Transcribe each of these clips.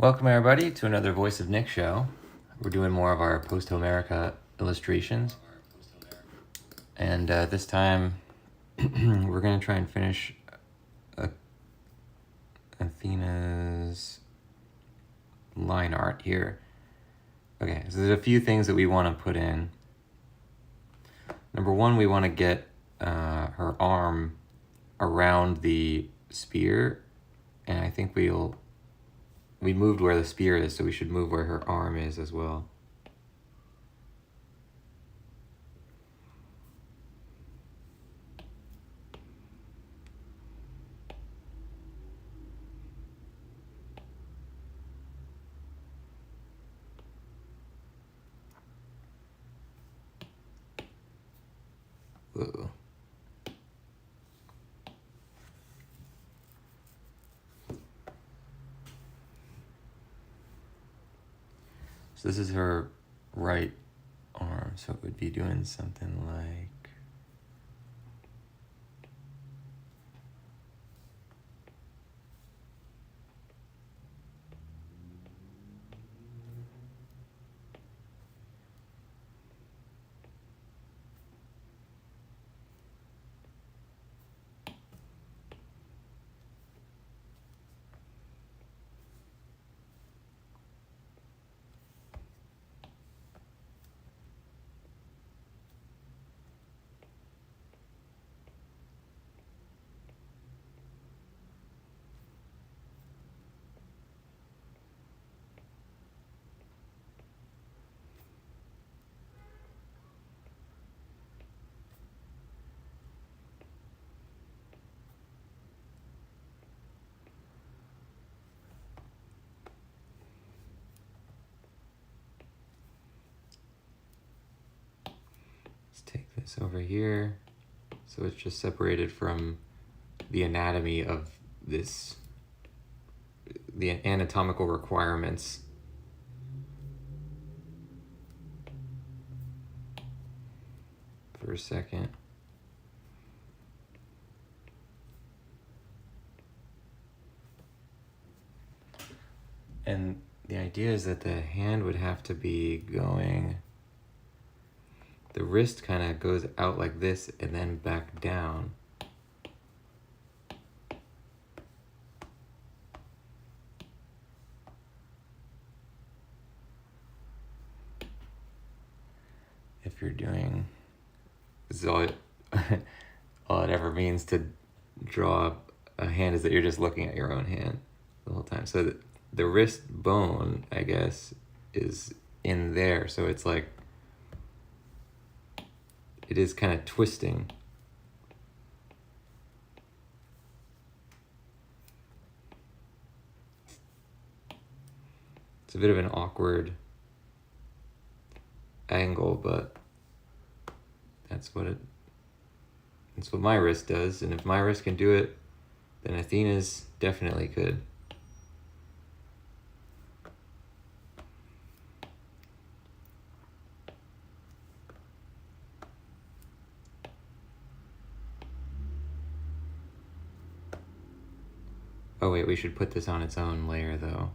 Welcome everybody to another Voice of Nick show. We're doing more of our Posthomerica illustrations. And this time we're going to try and finish Athena's line art here. Okay, so there's a few things that we want to put in. Number one, we want to get her arm around the spear. And I think we moved where the spear is, so we should move where her arm is as well. Whoa. So this is her right arm, so it would be doing something like... Take this over here, so it's just separated from the anatomy of this, the anatomical requirements. For a second. And the idea is that the hand would have to be going... The wrist kind of goes out like this and then back down. If you're doing... This is all it ever means to draw a hand, is that you're just looking at your own hand the whole time. So the wrist bone, I guess, is in there. So it's like... It is kind of twisting. It's a bit of an awkward angle, but that's what my wrist does. And if my wrist can do it, then Athena's definitely could. Oh wait, we should put this on its own layer though.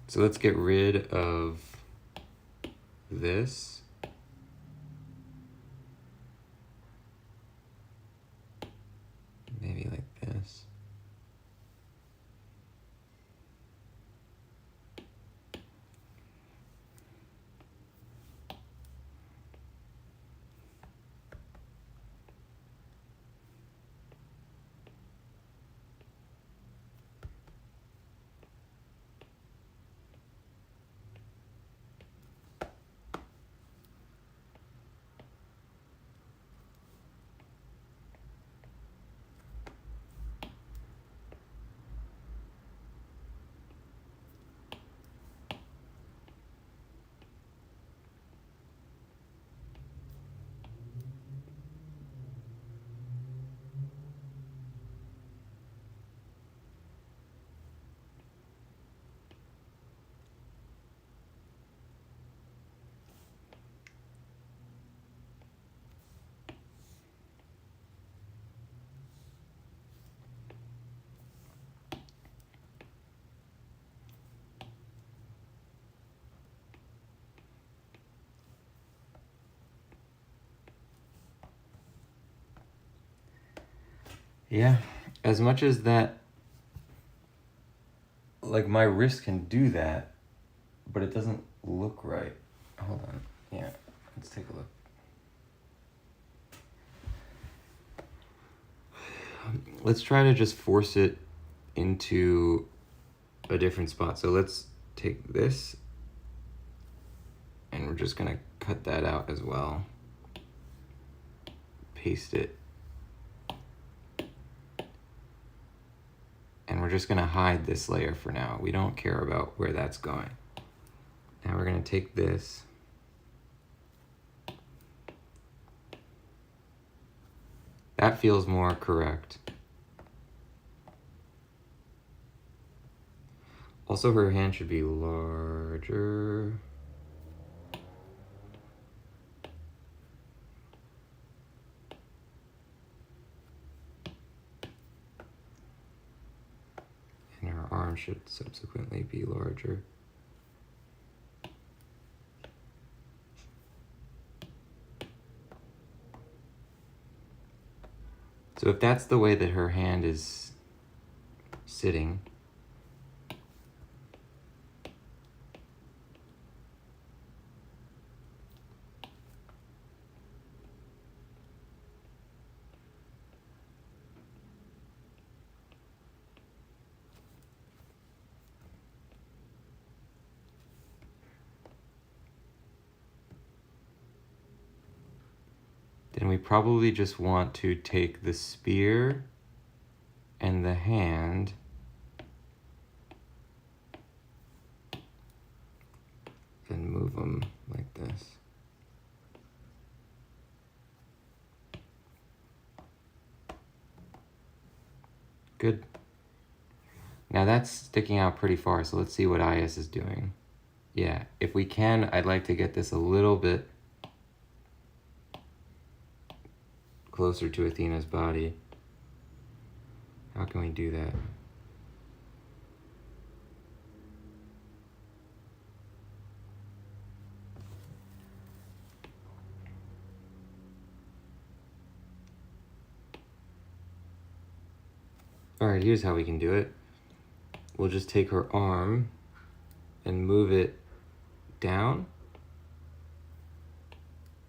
So let's get rid of this. Maybe like this. Yeah, as much as that, like my wrist can do that, but it doesn't look right. Hold on. Yeah, let's take a look. Let's try to just force it into a different spot. So let's take this and we're just gonna cut that out as well. Paste it. And we're just gonna hide this layer for now. We don't care about where that's going. Now we're gonna take this. That feels more correct. Also, her hand should be larger. And her arm should subsequently be larger. So if that's the way that her hand is sitting, then we probably just want to take the spear and the hand and move them like this. Good. Now that's sticking out pretty far, so let's see what IS is doing. Yeah, if we can, I'd like to get this a little bit closer to Athena's body. How can we do that? All right, here's how we can do it. We'll just take her arm and move it down,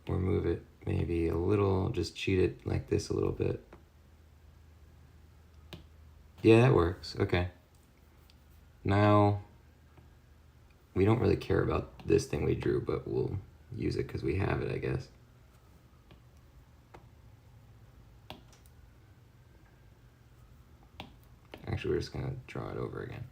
or move it maybe a little, just cheat it like this a little bit. Yeah, that works. Okay. Now, we don't really care about this thing we drew, but we'll use it because we have it, I guess. Actually, we're just gonna draw it over again.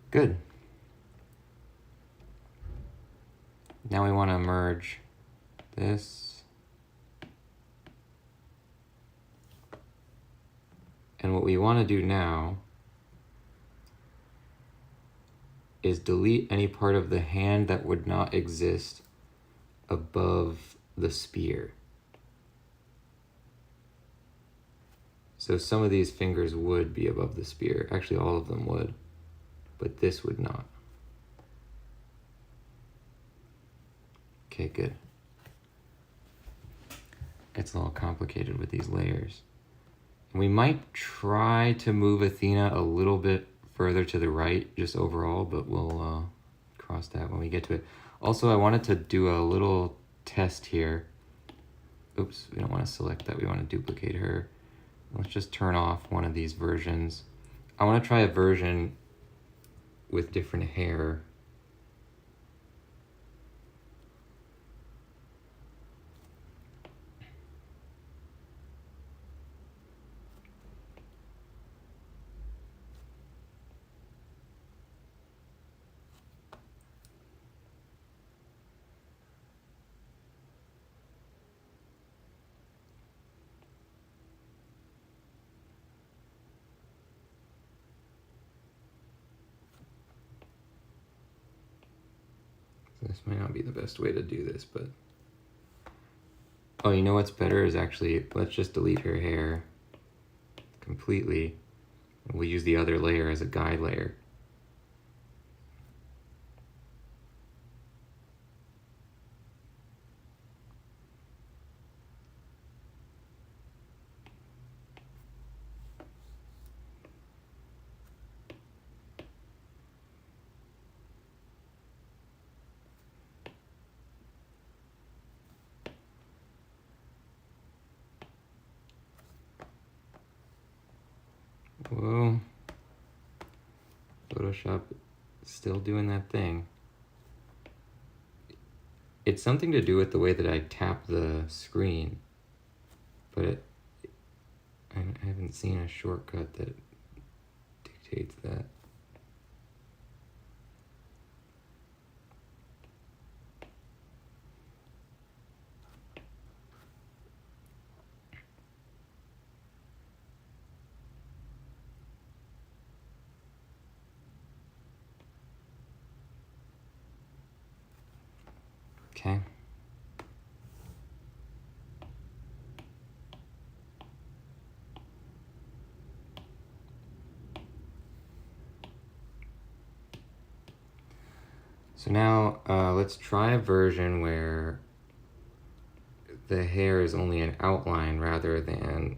Good. Now we want to merge this. And what we want to do now is delete any part of the hand that would not exist above the spear. So some of these fingers would be above the spear. Actually, all of them would, but this would not. Okay, good. It's a little complicated with these layers. We might try to move Athena a little bit further to the right, just overall, but we'll cross that when we get to it. Also, I wanted to do a little test here. Oops, we don't want to select that. We want to duplicate her. Let's just turn off one of these versions. I want to try a version with different hair. This might not be the best way to do this, but... Oh, you know what's better is actually, let's just delete her hair. completely. We'll use the other layer as a guide layer. Whoa. Photoshop is still doing that thing. It's something to do with the way that I tap the screen, but I haven't seen a shortcut that dictates that. Okay. So now let's try a version where the hair is only an outline rather than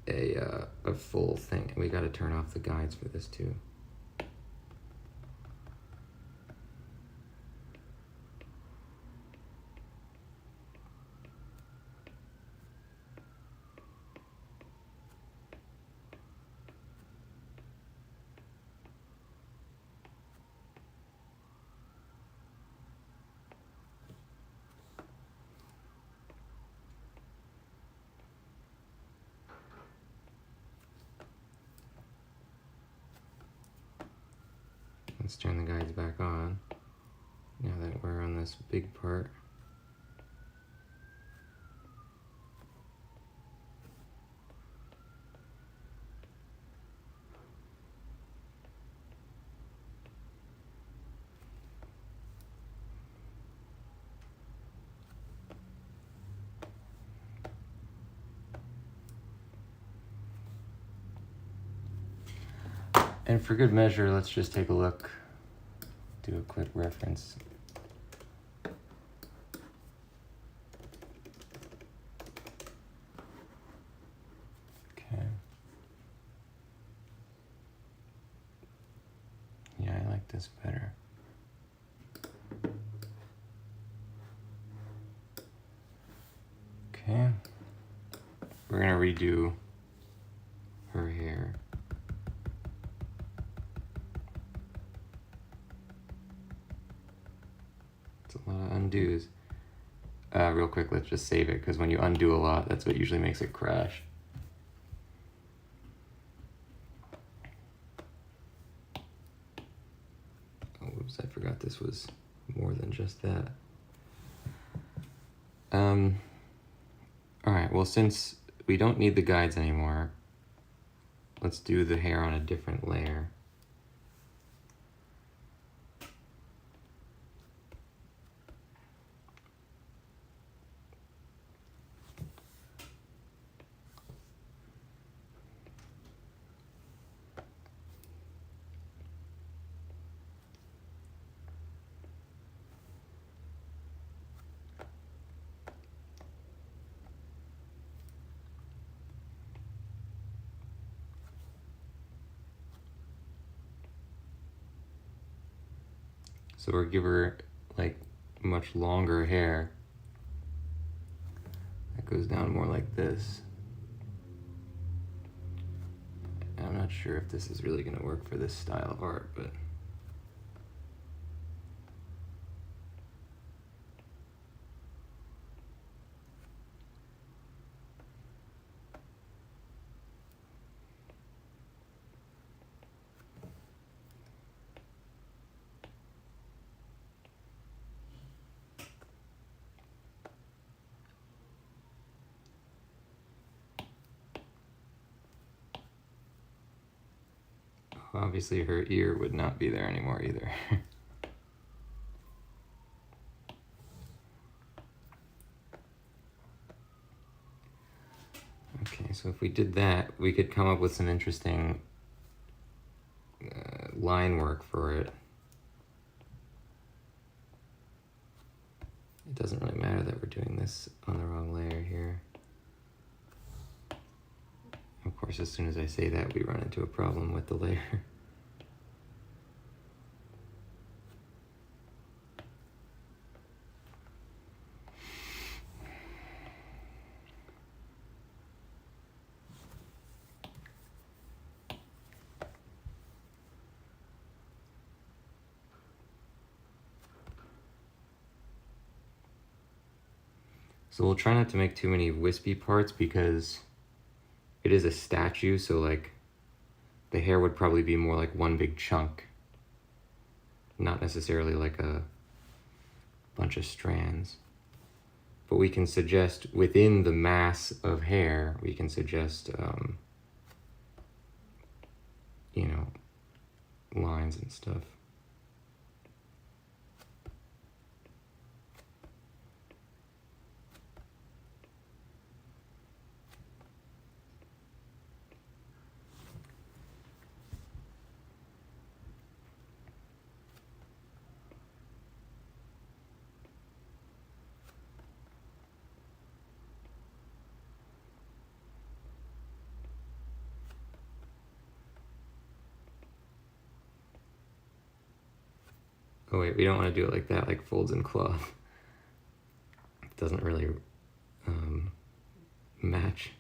a full thing. We got to turn off the guides for this too. Let's turn the guides back on now that we're on this big part. And for good measure, let's just take a look, do a quick reference. Okay. Yeah, I like this better. Okay. We're gonna redo her hair. A lot of undos. Real quick, let's just save it, because when you undo a lot, that's what usually makes it crash. Oh, whoops, I forgot this was more than just that. Alright, well, since we don't need the guides anymore, let's do the hair on a different layer. So we'll give her like much longer hair that goes down more like this. I'm not sure if this is really going to work for this style of art, but obviously her ear would not be there anymore either. Okay, so So if we did that, we could come up with some interesting line work for it. It doesn't really matter that we're doing this on the wrong layer here. Of course, as soon as I say that, we run into a problem with the layer. So we'll try not to make too many wispy parts because it is a statue, so like the hair would probably be more like one big chunk, not necessarily like a bunch of strands. But we can suggest within the mass of hair, we can suggest, you know, lines and stuff. Oh wait, we don't want to do it like that, like folds and cloth. It doesn't really match.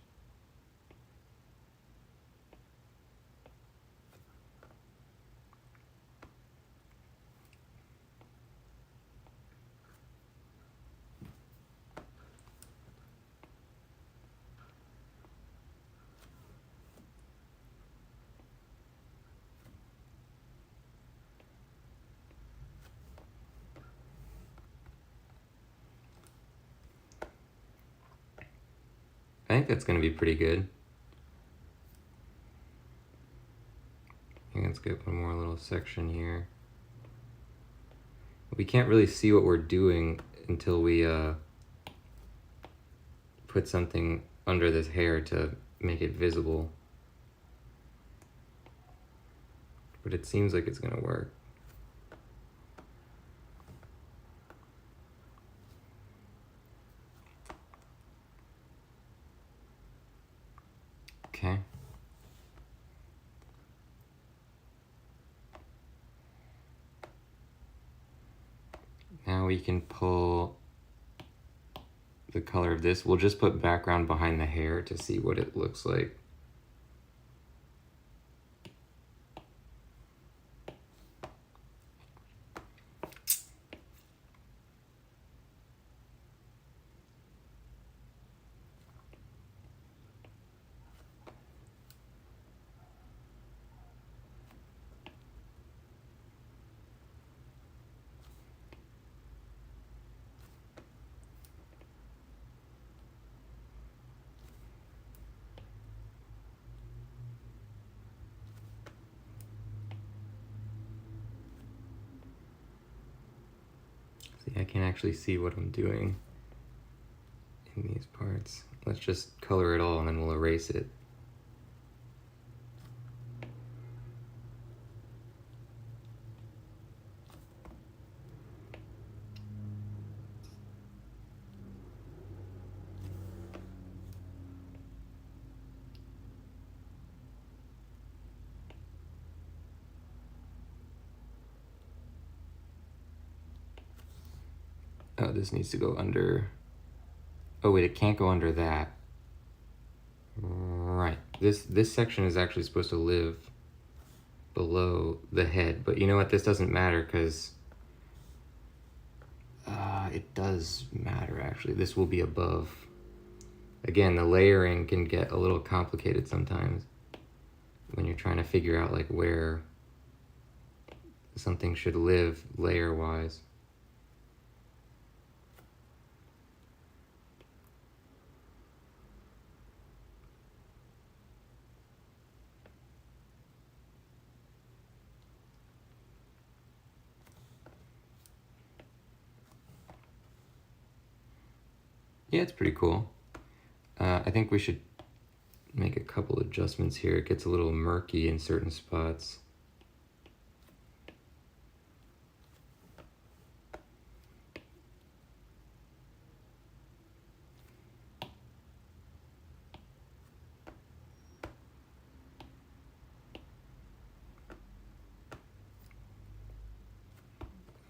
I think that's going to be pretty good. I think let's get one more little section here. We can't really see what we're doing until we put something under this hair to make it visible. But it seems like it's going to work. Okay. Now we can pull the color of this. We'll just put background behind the hair to see what it looks like. See, I can actually see what I'm doing in these parts. Let's just color it all and then we'll erase it. Oh, this needs to go under. Oh wait, it can't go under that. Right. This section is actually supposed to live below the head, but you know what? This doesn't matter because it does matter actually. This will be above. Again, the layering can get a little complicated sometimes when you're trying to figure out like where something should live layer-wise. Yeah, it's pretty cool. I think we should make a couple adjustments here. It gets a little murky in certain spots.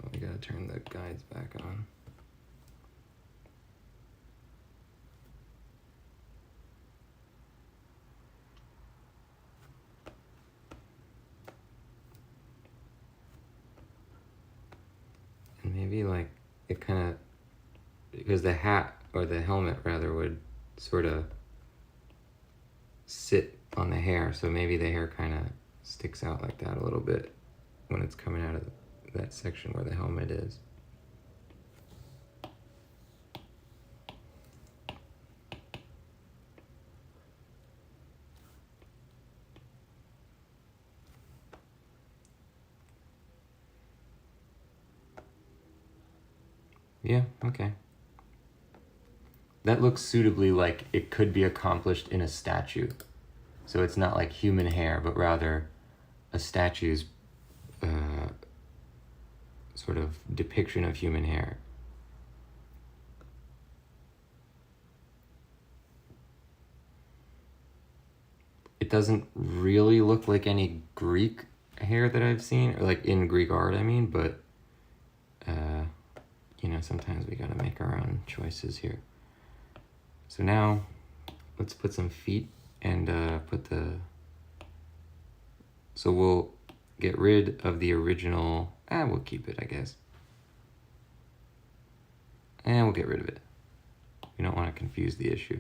Oh, I gotta turn the guides back on. Maybe like it kind of, because the hat, or the helmet rather, would sort of sit on the hair, so maybe the hair kind of sticks out like that a little bit when it's coming out of that section where the helmet is. Yeah, okay. That looks suitably like it could be accomplished in a statue. So it's not like human hair, but rather a statue's sort of depiction of human hair. It doesn't really look like any Greek hair that I've seen, or like in Greek art, I mean, but you know, sometimes we gotta make our own choices here. So now, let's put some feet and so we'll get rid of the original, we'll keep it, I guess. And we'll get rid of it. We don't want to confuse the issue.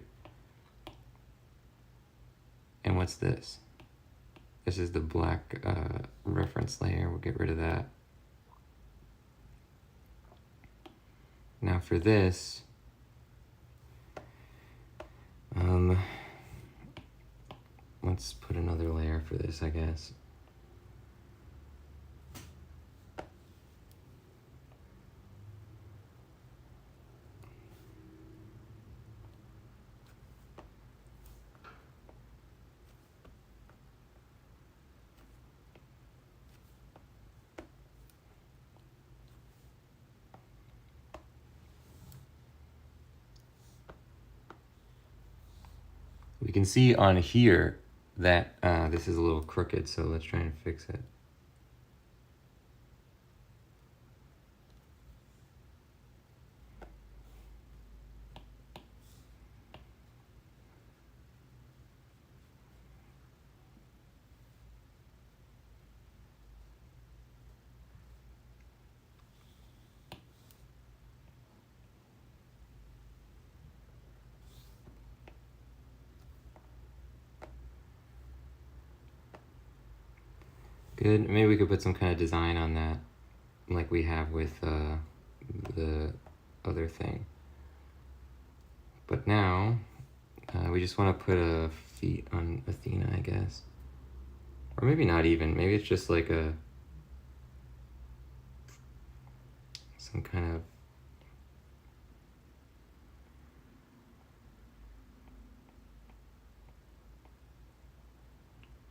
And what's this? This is the black reference layer. We'll get rid of that. Now for this, let's put another layer for this, I guess. We can see on here that this is a little crooked, so let's try and fix it. Good. Maybe we could put some kind of design on that, like we have with the other thing. But now, we just want to put a feet on Athena, I guess. Or maybe not even. Maybe it's just like some kind of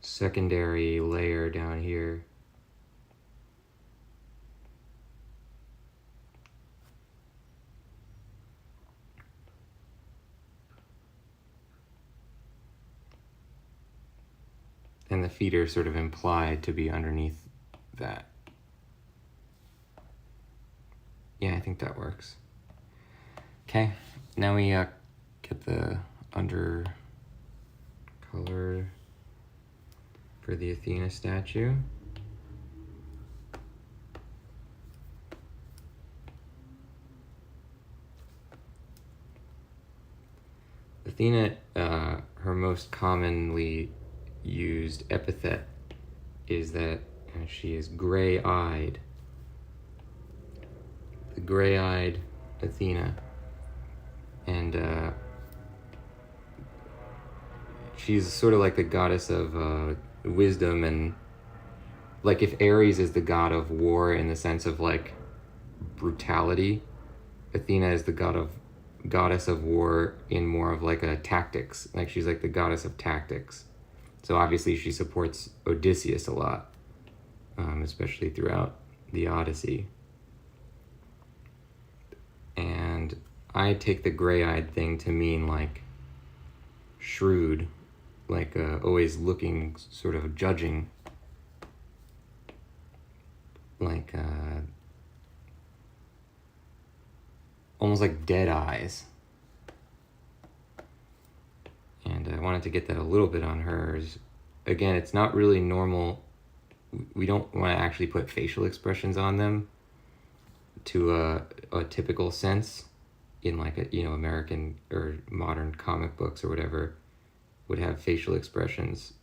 secondary layer down here. And the feet are sort of implied to be underneath that. Yeah, I think that works. Okay, now we get the under color for the Athena statue. Athena, her most commonly used epithet is that she is gray-eyed. The gray-eyed Athena. And she's sort of like the goddess of wisdom, and like if Ares is the god of war in the sense of like brutality, Athena is the god of goddess of war in more of like a tactics, like she's like the goddess of tactics. So obviously she supports Odysseus a lot, especially throughout the Odyssey. And I take the gray-eyed thing to mean like shrewd, like always looking, sort of judging, like almost like dead eyes. And I wanted to get that a little bit on hers. Again, it's not really normal. We don't want to actually put facial expressions on them to a typical sense in like a, you know, American or modern comic books or whatever would have facial expressions.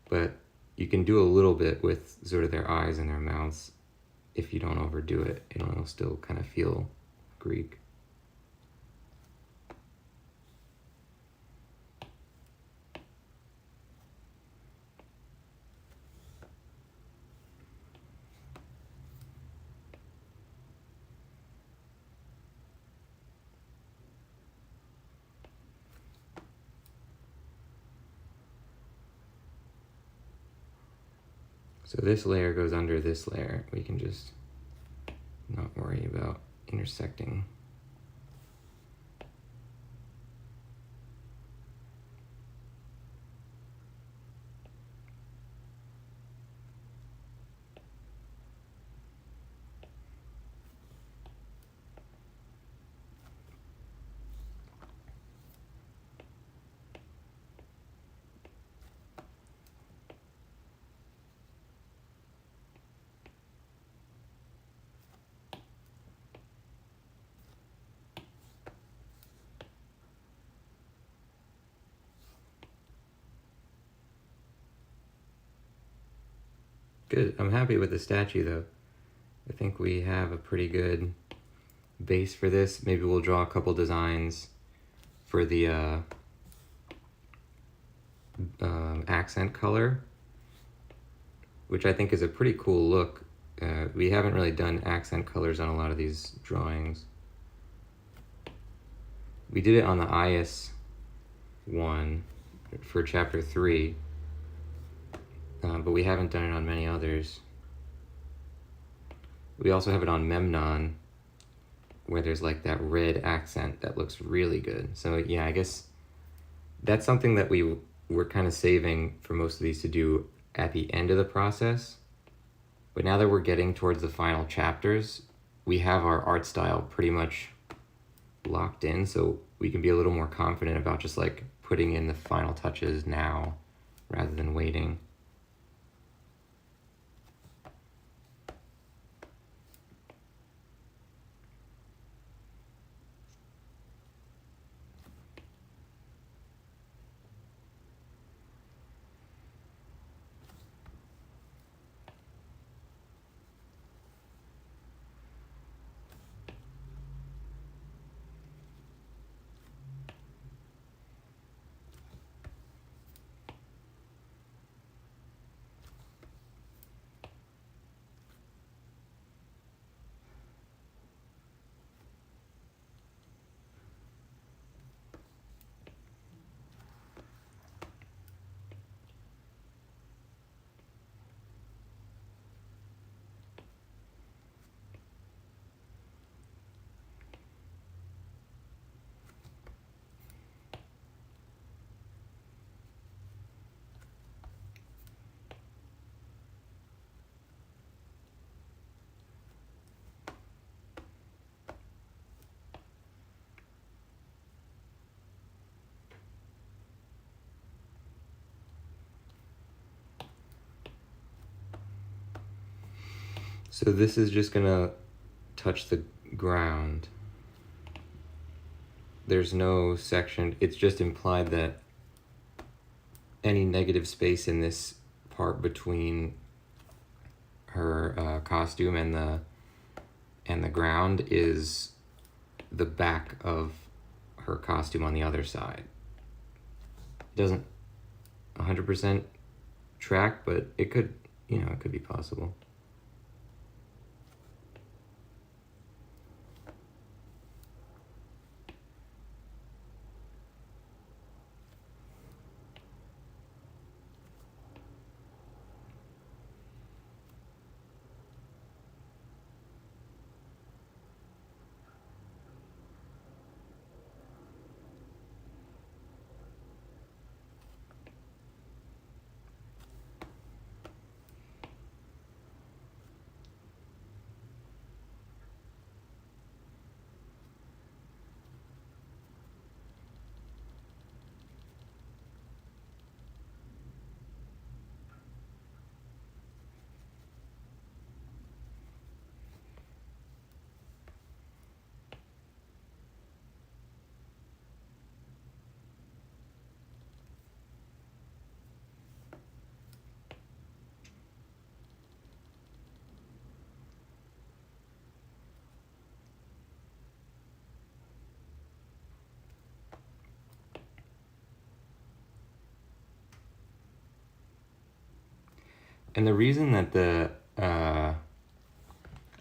But you can do a little bit with sort of their eyes and their mouths if you don't overdo it. It'll still kind of feel Greek. So this layer goes under this layer. We can just not worry about intersecting. Good. I'm happy with the statue, though. I think we have a pretty good base for this. Maybe we'll draw a couple designs for the accent color, which I think is a pretty cool look. We haven't really done accent colors on a lot of these drawings. We did it on the IS one for chapter 3. But we haven't done it on many others. We also have it on Memnon, where there's like that red accent that looks really good. So yeah, I guess that's something that we were kind of saving for most of these to do at the end of the process. But now that we're getting towards the final chapters, we have our art style pretty much locked in, so we can be a little more confident about just like putting in the final touches now rather than waiting. So this is just gonna touch the ground. There's no section. It's just implied that any negative space in this part between her costume and the ground is the back of her costume on the other side. It doesn't 100% track, but it could, you know, it could be possible. And the reason that I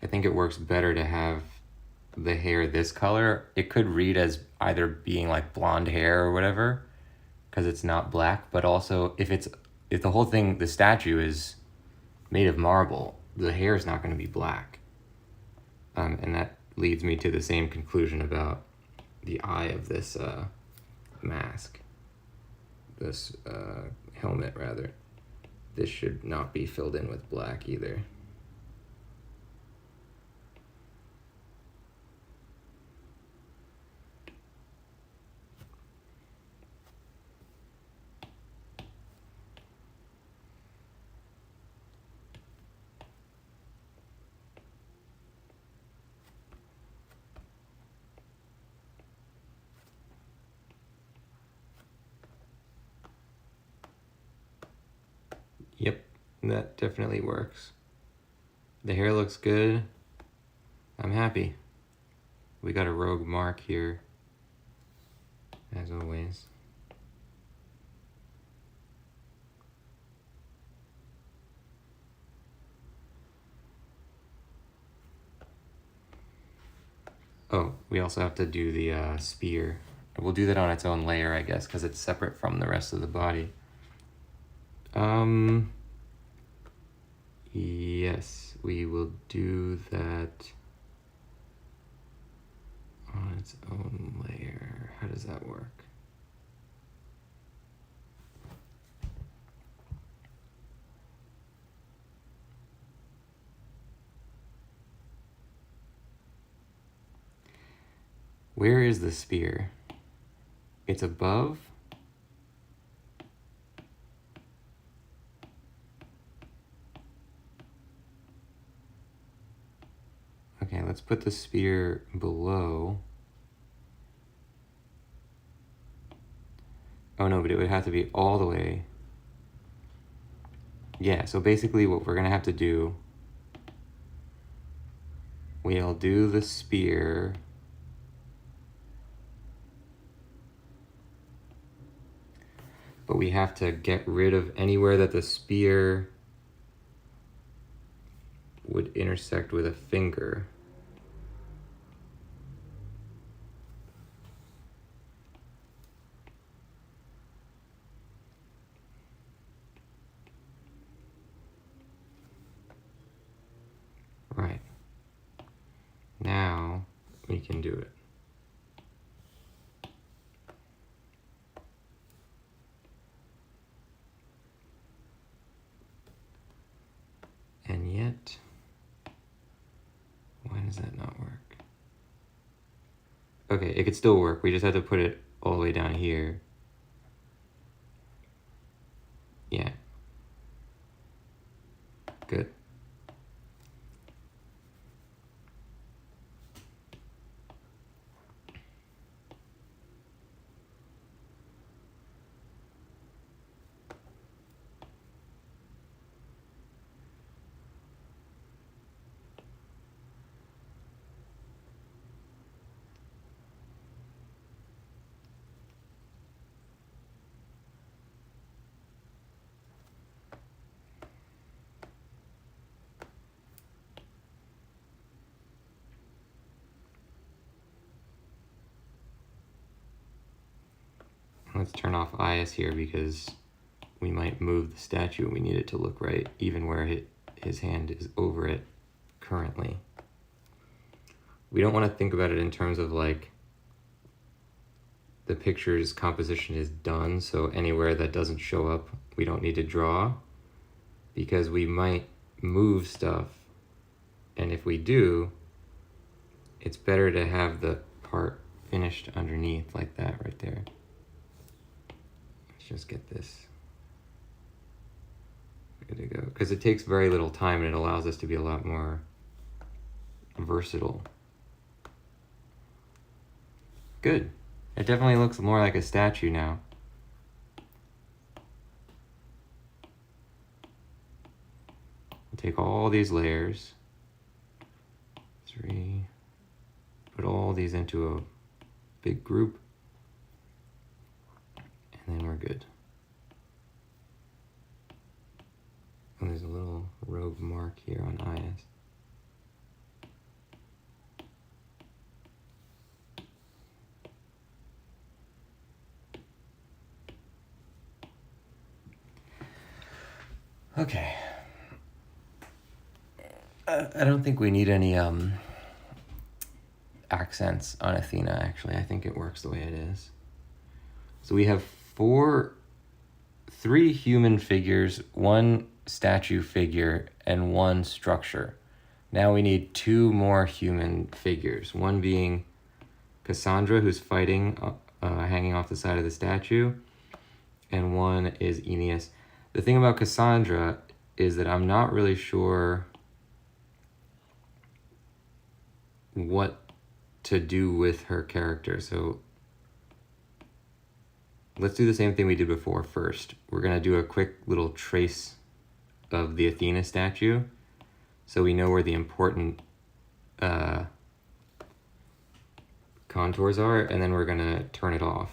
think it works better to have the hair this color, it could read as either being like blonde hair or whatever, because it's not black, but also if the whole thing, the statue is made of marble, the hair is not going to be black. And that leads me to the same conclusion about the eye of this mask, this helmet rather. This should not be filled in with black either. Yep, that definitely works. The hair looks good. I'm happy. We got a rogue mark here, as always. Oh, we also have to do the spear. We'll do that on its own layer, I guess, because it's separate from the rest of the body. Yes, we will do that on its own layer. How does that work? Where is the spear? It's above? Okay, let's put the spear below. Oh no, but it would have to be all the way. Yeah, so basically what we're gonna have to do, we'll do the spear. But we have to get rid of anywhere that the spear would intersect with a finger. Right. Now we can do it. And yet, why does that not work? Okay, it could still work. We just have to put it all the way down here. Yeah. Good. Let's turn off eyes here because we might move the statue and we need it to look right, even where his hand is over it currently. We don't want to think about it in terms of like the picture's composition is done, so anywhere that doesn't show up, we don't need to draw, because we might move stuff, and if we do, it's better to have the part finished underneath like that right there. Let's just get this good to go, because it takes very little time and it allows us to be a lot more versatile. Good. It definitely looks more like a statue now. We'll take all these layers, 3, put all these into a big group, and then we're good. Oh, there's a little rogue mark here on Is. Okay. I don't think we need any accents on Athena, actually. I think it works the way it is. So we have 3 human figures, 1 statue figure, and 1 structure. Now we need 2 more human figures, one being Cassandra, who's fighting, hanging off the side of the statue, and one is Aeneas. The thing about Cassandra is that I'm not really sure what to do with her character. So let's do the same thing we did before first. We're going to do a quick little trace of the Athena statue so we know where the important contours are, and then we're going to turn it off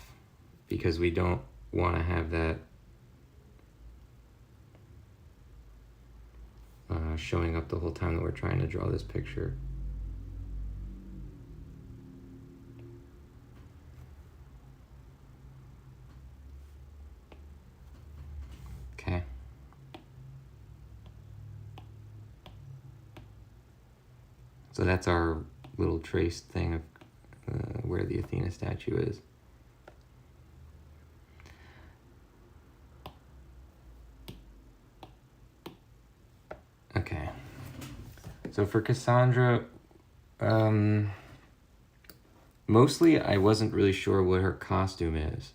because we don't want to have that showing up the whole time that we're trying to draw this picture. Okay. So that's our little traced thing of where the Athena statue is. Okay. So for Cassandra, mostly I wasn't really sure what her costume is.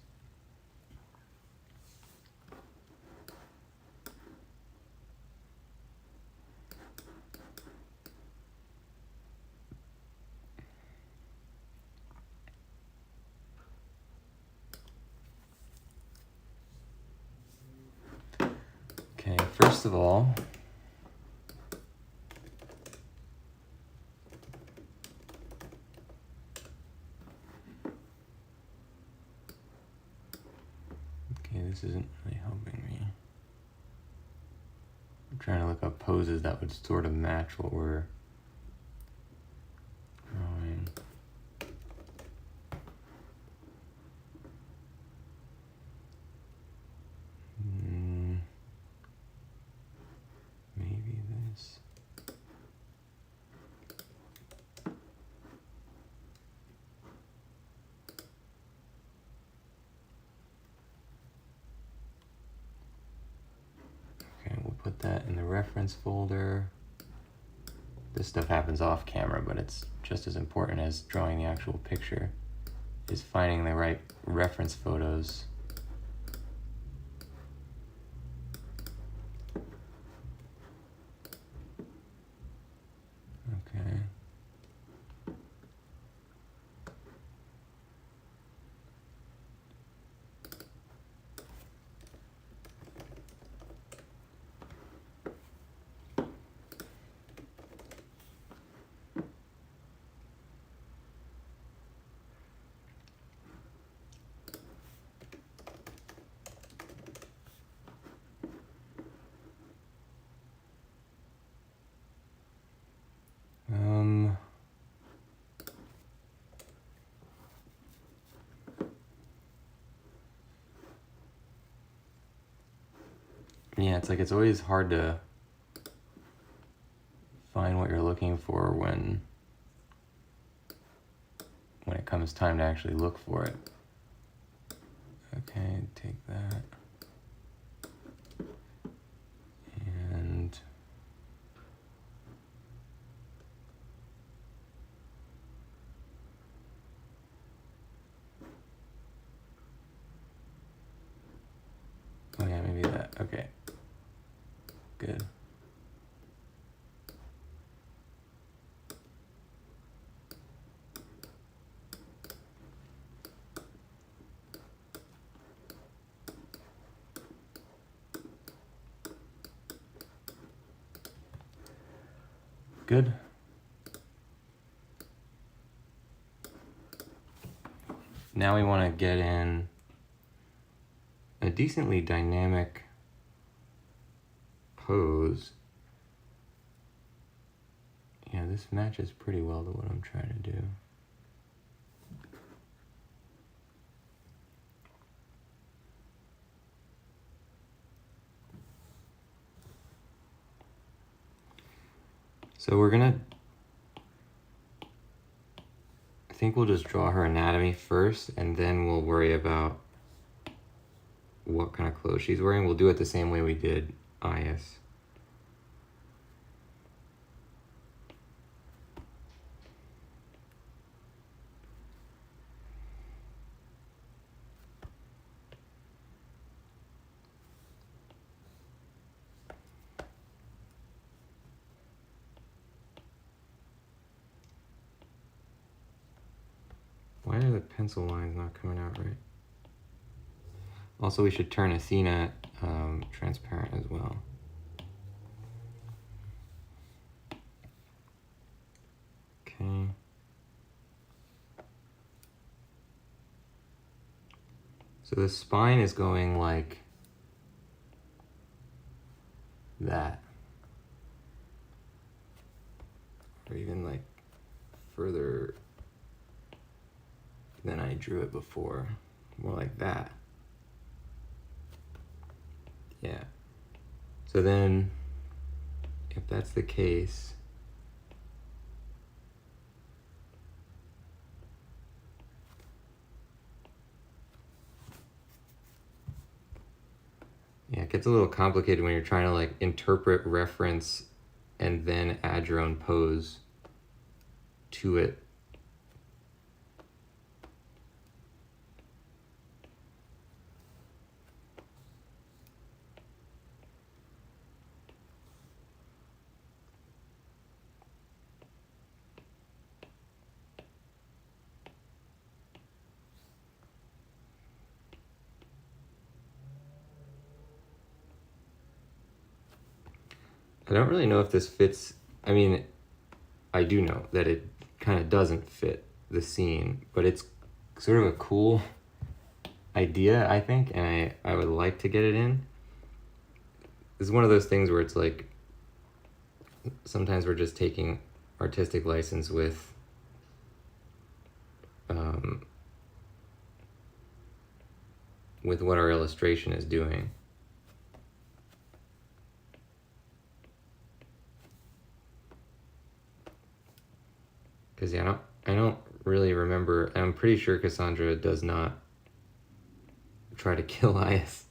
Okay, first of all, this isn't really helping me. I'm trying to look up poses that would sort of match what we're drawing. Maybe this. Okay, we'll put that in the reference folder. This stuff happens off camera, but it's just as important as drawing the actual picture, is finding the right reference photos. Okay. Yeah, it's like it's always hard to find what you're looking for when it comes time to actually look for it. Okay, take that. And oh yeah, maybe that. Okay. Good. Good. Now we want to get in a decently dynamic pose. Yeah, this matches pretty well to what I'm trying to do. So we're gonna, I think we'll just draw her anatomy first, and then we'll worry about what kind of clothes she's wearing. We'll do it the same way we did Ias. Why are the pencil lines not coming out right? Also, we should turn Athena transparent as well. Okay. So the spine is going like that. Or even like further than I drew it before. More like that. Yeah. So then, if that's the case, yeah, it gets a little complicated when you're trying to like interpret reference and then add your own pose to it. I don't really know if this fits. I mean, I do know that it kind of doesn't fit the scene, but it's sort of a cool idea, I think, and I would like to get it in. This is one of those things where it's like, sometimes we're just taking artistic license with what our illustration is doing. Because yeah, I don't really remember. I'm pretty sure Cassandra does not try to kill Ias.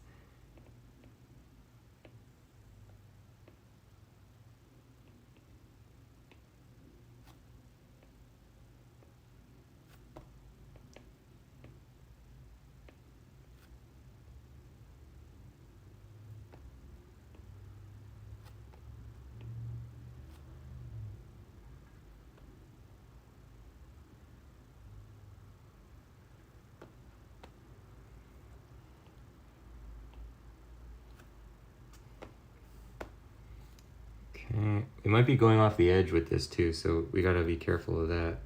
Okay, we might be going off the edge with this too, so we gotta be careful of that.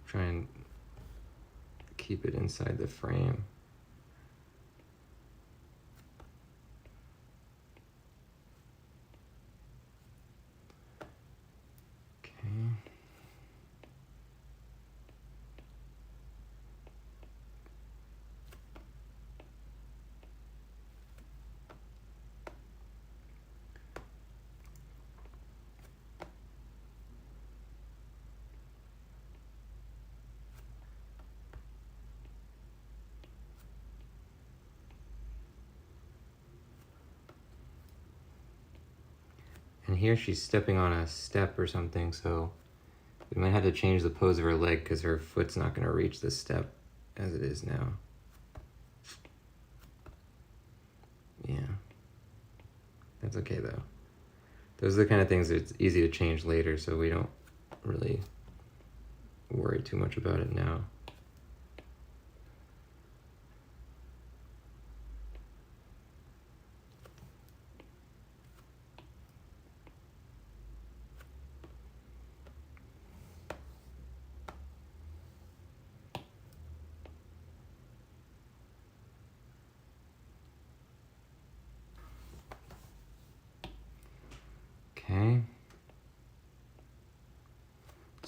Try and keep it inside the frame. Okay. And here she's stepping on a step or something, so we might have to change the pose of her leg because her foot's not going to reach the step as it is now. Yeah. That's okay though. Those are the kind of things that it's easy to change later, so we don't really worry too much about it now.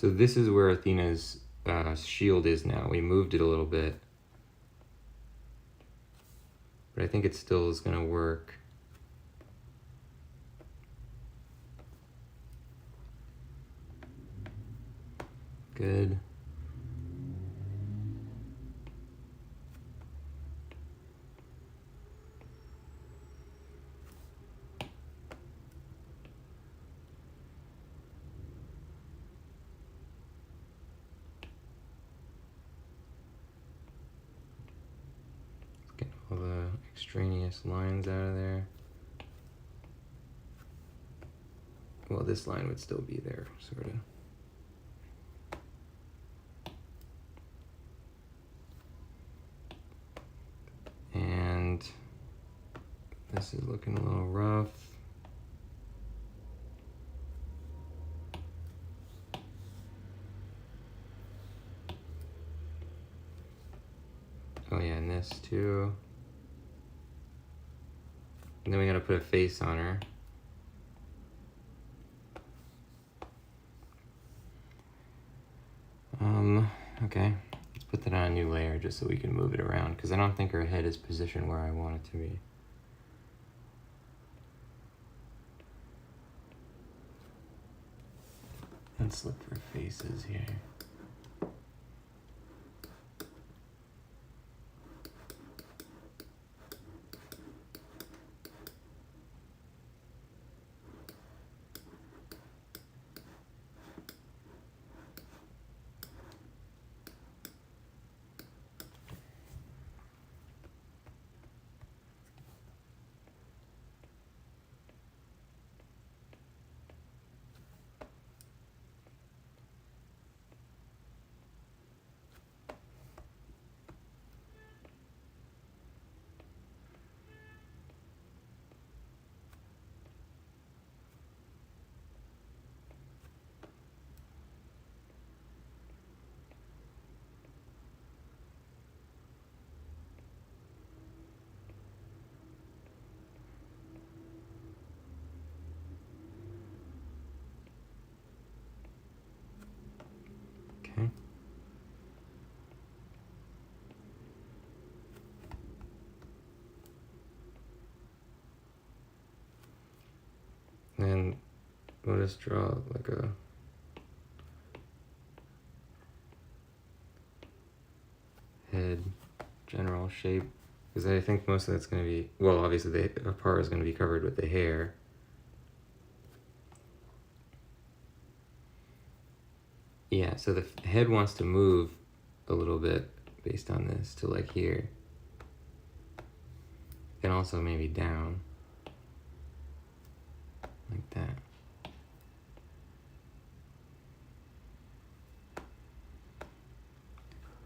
So this is where Athena's shield is now. We moved it a little bit. But I think it still is going to work. Good. Get all the extraneous lines out of there. Well, this line would still be there, sort of. And this is looking a little rough. Oh yeah, and this too. And then we gotta put a face on her. Okay, let's put that on a new layer just so we can move it around, because I don't think her head is positioned where I want it to be. Let's look for faces here. Okay. And we'll just draw like a head general shape, because I think most of that's going to be, well, obviously the part is going to be covered with the hair. Yeah, so the head wants to move a little bit based on this to like here. And also maybe down. Like that.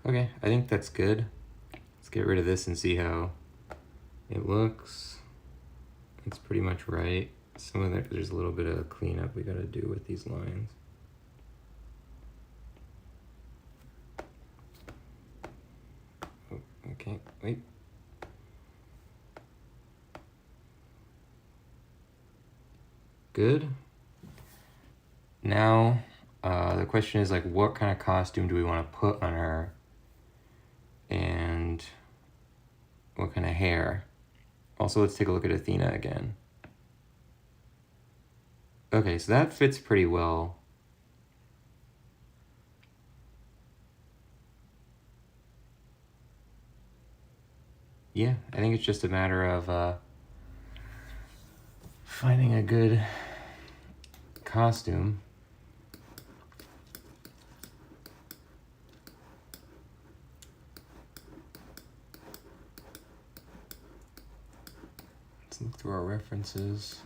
Okay, I think that's good. Let's get rid of this and see how it looks. It's pretty much right. Some of there's a little bit of cleanup we gotta do with these lines. Oh, okay, wait. Good. Now, the question is like, what kind of costume do we want to put on her? And what kind of hair? Also, let's take a look at Athena again. Okay, so that fits pretty well. Yeah, I think it's just a matter of finding a good costume. Let's look through our references.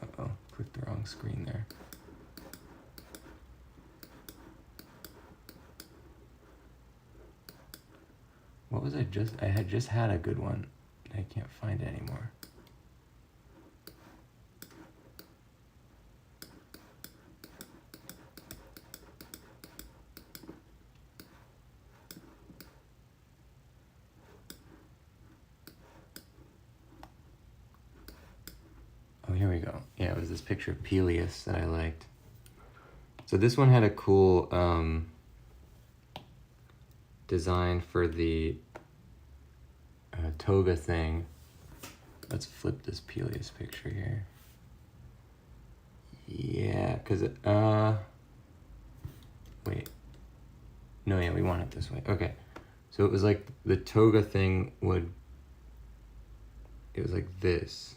Uh-oh, clicked the wrong screen there. What was I had just had a good one. I can't find it anymore. Oh here we go. Yeah, it was this picture of Peleus that I liked. So this one had a cool design for the toga thing. Let's flip this Peleus picture here. Yeah, because wait. No, yeah, we want it this way. Okay. So it was like the toga thing would, it was like this.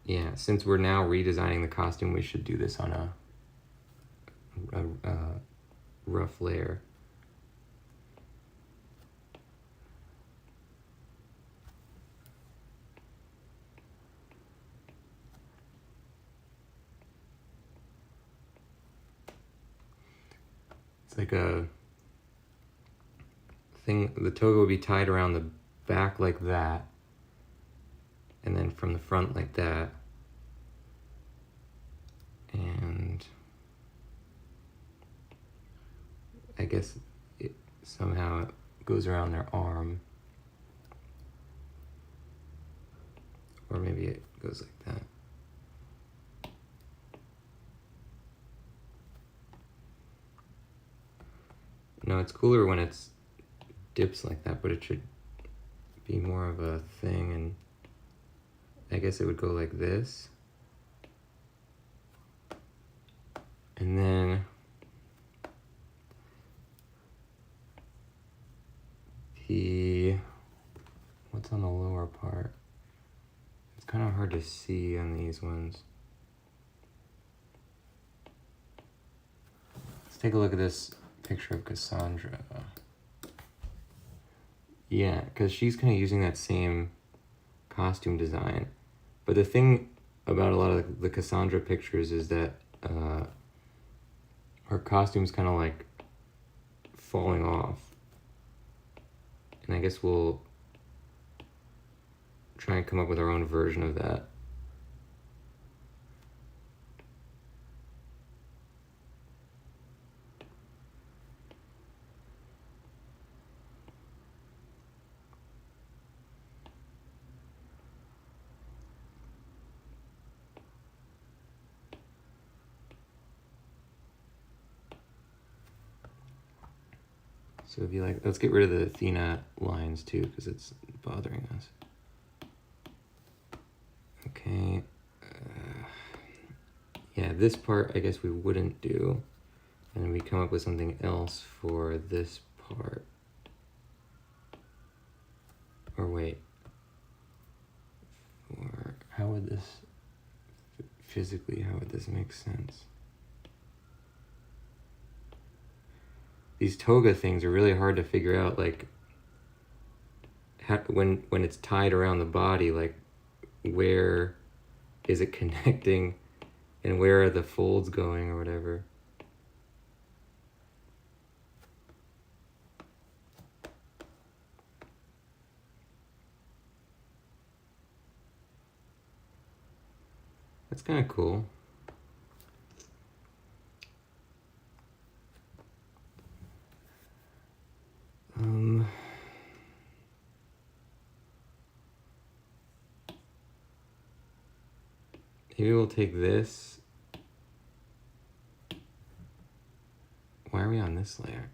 Yeah, since we're now redesigning the costume, we should do this on a rough layer. It's like a thing, the toga would be tied around the back like that, and then from the front like that. And I guess it somehow it goes around their arm. Or maybe it goes like that. No, it's cooler when it's dips like that, but it should be more of a thing, and I guess it would go like this. And then what's on the lower part? It's kind of hard to see on these ones. Let's take a look at this picture of Cassandra. Yeah, because she's kind of using that same costume design. But the thing about a lot of the Cassandra pictures is that her costume's kind of like falling off. And I guess we'll try and come up with our own version of that. So if you like, let's get rid of the Athena lines too, because it's bothering us. Okay. Yeah, this part I guess we wouldn't do. And then we come up with something else for this part. Or wait. Or how would this, physically, how would this make sense? These toga things are really hard to figure out, like, when it's tied around the body, like, where is it connecting and where are the folds going or whatever. That's kind of cool. Maybe we'll take this. Why are we on this layer?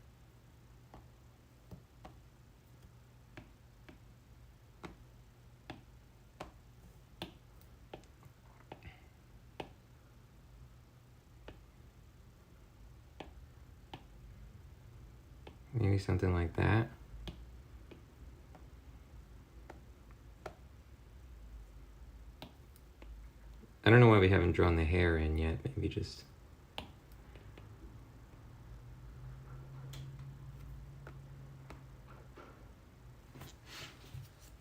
Maybe something like that. I don't know why we haven't drawn the hair in yet. Maybe just...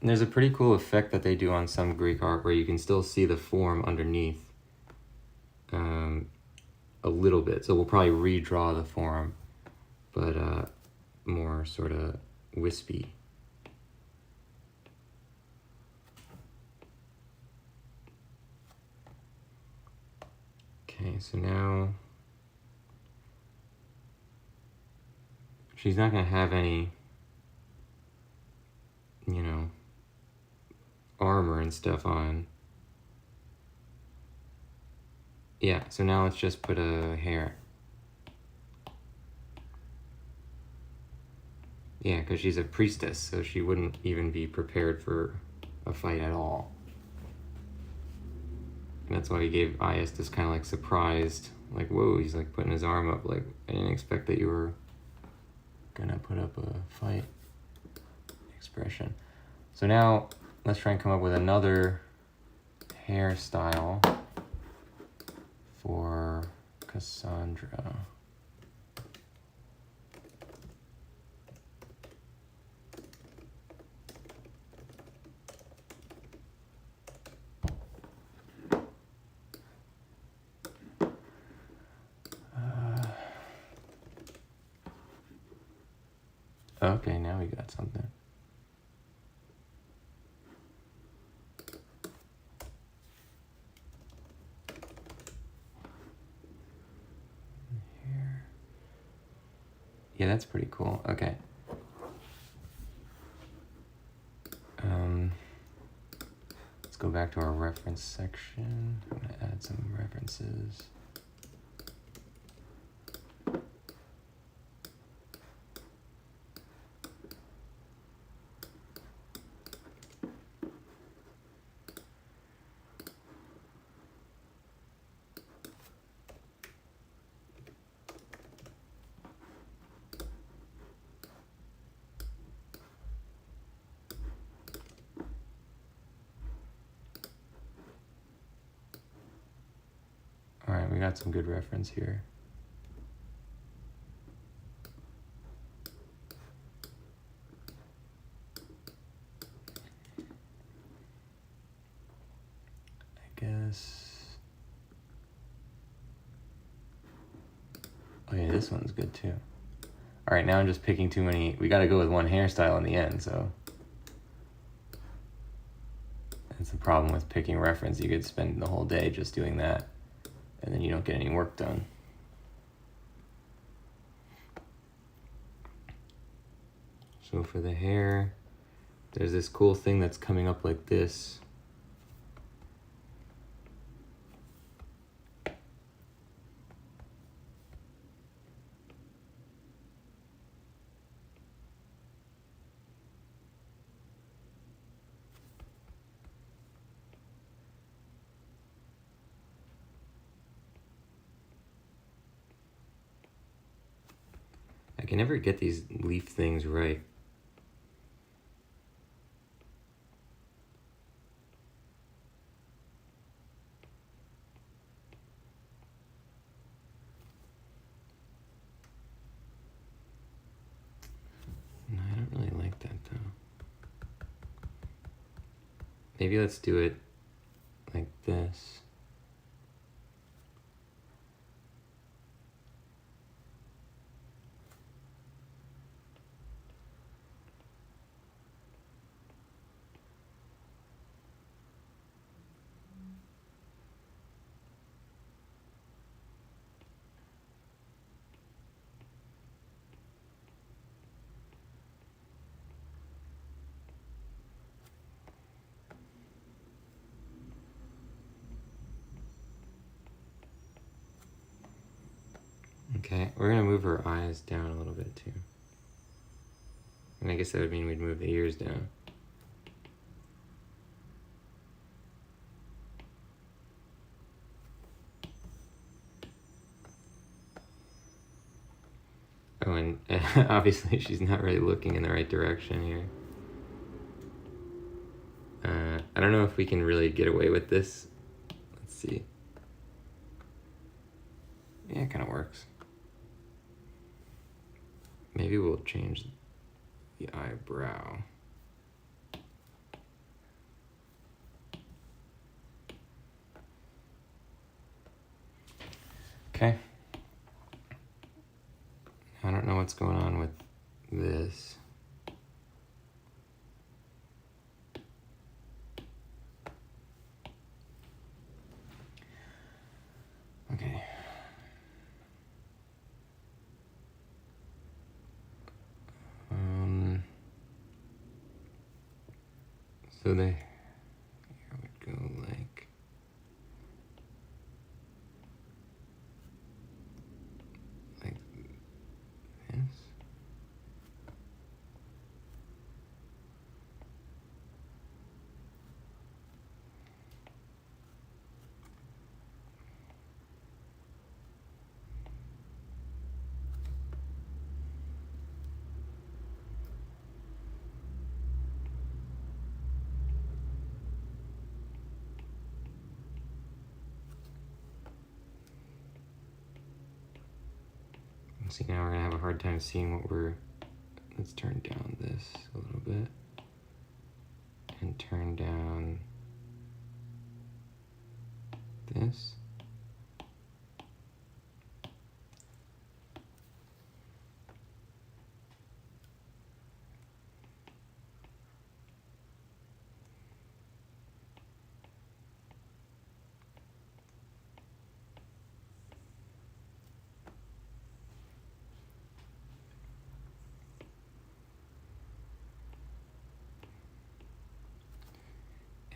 And there's a pretty cool effect that they do on some Greek art where you can still see the form underneath a little bit. So we'll probably redraw the form, but more sort of wispy. Okay, so now she's not gonna have any, you armor and stuff on. Yeah, so now let's just put a hair. Yeah, because she's a priestess, so she wouldn't even be prepared for a fight at all. And that's why he gave Aias this kind of like surprised, like, whoa, he's like putting his arm up, like, I didn't expect that you were gonna put up a fight expression. So now let's try and come up with another hairstyle for Cassandra. Okay, now we got something. Here. Yeah, that's pretty cool. Okay. Let's go back to our reference section. I'm gonna add some references. All right, we got some good reference here. I guess. Oh yeah, this one's good too. All right, now I'm just picking too many. We got to go with one hairstyle in the end, so. That's the problem with picking reference. You could spend the whole day just doing that, and then you don't get any work done. So for the hair, there's this cool thing that's coming up like this. I can never get these leaf things right. No, I don't really like that though. Maybe let's do it like this. Okay, we're gonna move her eyes down a little bit too. And I guess that would mean we'd move the ears down. Oh, and obviously she's not really looking in the right direction here. I don't know if we can really get away with this. Let's see. Yeah, it kind of works. Maybe we'll change the eyebrow. Okay. I don't know what's going on with this. Okay. So See, now we're gonna have a hard time seeing what we're, let's turn down this a little bit and turn down this.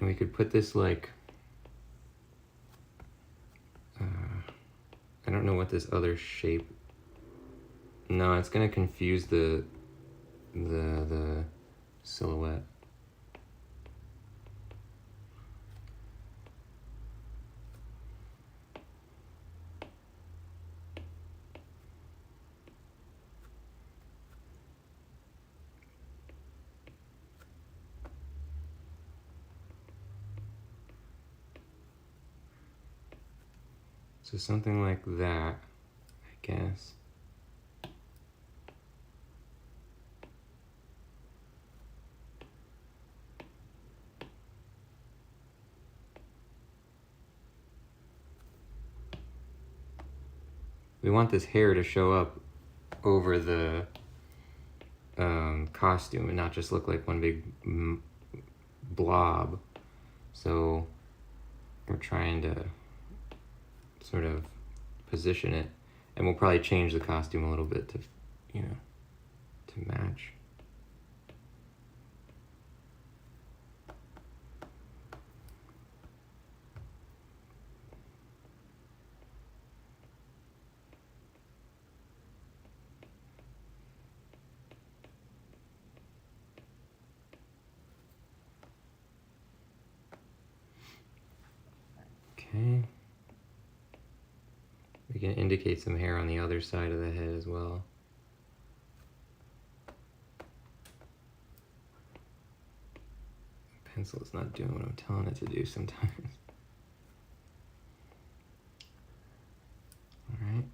And we could put this like, I don't know what this other shape, no, it's gonna confuse the silhouette. So something like that, I guess. We want this hair to show up over the costume and not just look like one big blob. So we're trying to sort of position it, and we'll probably change the costume a little bit to, you know, to match. Okay. We can indicate some hair on the other side of the head as well. The pencil is not doing what I'm telling it to do sometimes. All right.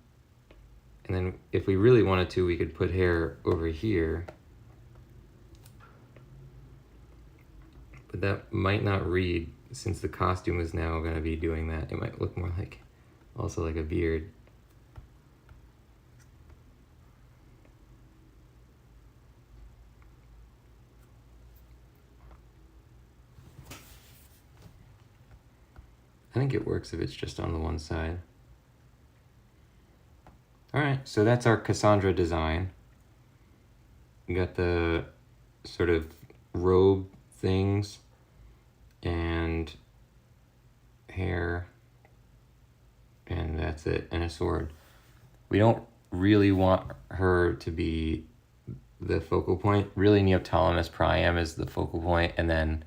And then if we really wanted to, we could put hair over here. But that might not read, since the costume is now going to be doing that. It might look more like, also like a beard. I think it works if it's just on the one side. All right, so that's our Cassandra design. We got the sort of robe things and hair, and that's it, and a sword. We don't really want her to be the focal point. Really, Neoptolemus Priam is the focal point, and then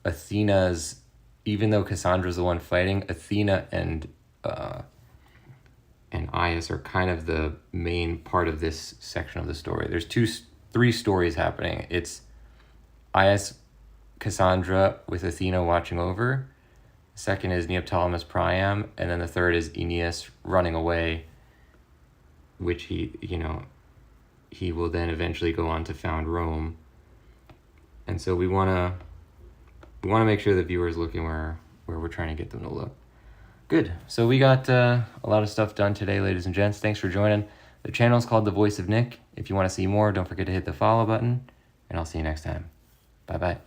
Athena's, even though Cassandra's the one fighting, Athena and Aias are kind of the main part of this section of the story. There's three stories happening. It's Aias, Cassandra with Athena watching over. Second is Neoptolemus Priam, and then the third is Aeneas running away, which he will then eventually go on to found Rome. And so we want to make sure the viewer is looking where we're trying to get them to look. Good. So we got a lot of stuff done today, ladies and gents. Thanks for joining. The channel is called The Voice of Nick. If you want to see more, don't forget to hit the follow button, and I'll see you next time. Bye-bye.